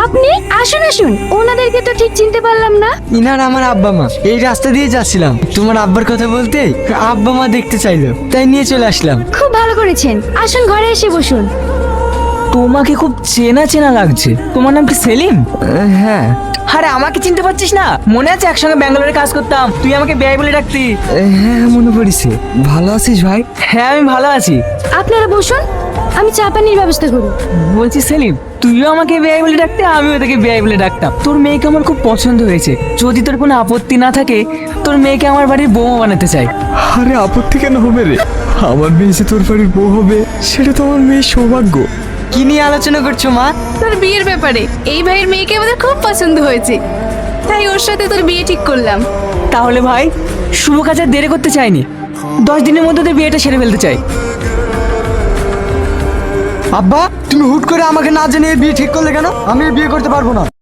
আপনি আসুন আসুন, ওনাদেরকে তো ঠিক চিনতে পারলাম না। ইনার আমার আব্বা মা। এই রাস্তা দিয়ে যাচ্ছিলাম, তোমার আব্বার কথা বলতে আব্বা মা দেখতে চাইলো, তাই নিয়ে চলে আসলাম। খুব ভালো করেছেন, আসুন ঘরে এসে বসুন। তোমাকে খুব চেনা চেনা লাগছে। তোমার নাম কি সেলিম? হ্যাঁ। আরে আমাকে চিনতে পারছিস না? মনে আছে একসঙ্গে ব্যাঙ্গালোরে কাজ করতাম, তুই আমাকে বেয়াই বলে ডাকতি। হ্যাঁ মনে পড়েছে। ভালো আছিস ভাই? হ্যাঁ আমি ভালো আছি। আপনারা বসুন, আমি চা পানির ব্যবস্থা করি। বলছি সেলিম, তুইও আমাকে বেয়াই বলে ডাকতে, আমিও তোকে বেয়াই বলে ডাকতাম। তোর মেয়েকে আমার খুব পছন্দ হয়েছে। যদি তোর কোনো আপত্তি না থাকে, তোর মেয়েকে আমার বাড়ির বৌমা বানাতে চাই। আরে আপত্তি কেন হবে রে? আমার মেয়ে যে তোর বাড়ির বউ হবে, সেটা তো আমার মেয়ের সৌভাগ্য। কি নিয়ে আলোচনা করছো মা? তোর বিয়ের ব্যাপারে। এই ভাইয়ের মেয়েকে আমাদের খুব পছন্দ হয়েছে, তাই ওর সাথে তোর বিয়ে ঠিক করলাম। তাহলে ভাই, শুভ কাজে আর দেরি করতে চাইনি। 10 দিনের মধ্যে তোর বিয়েটা সেরে ফেলতে চাই। আব্বা, তুমি হুট করে আমাকে না জানিয়ে বিয়ে ঠিক করলে কেন? আমি বিয়ে করতে পারবো না।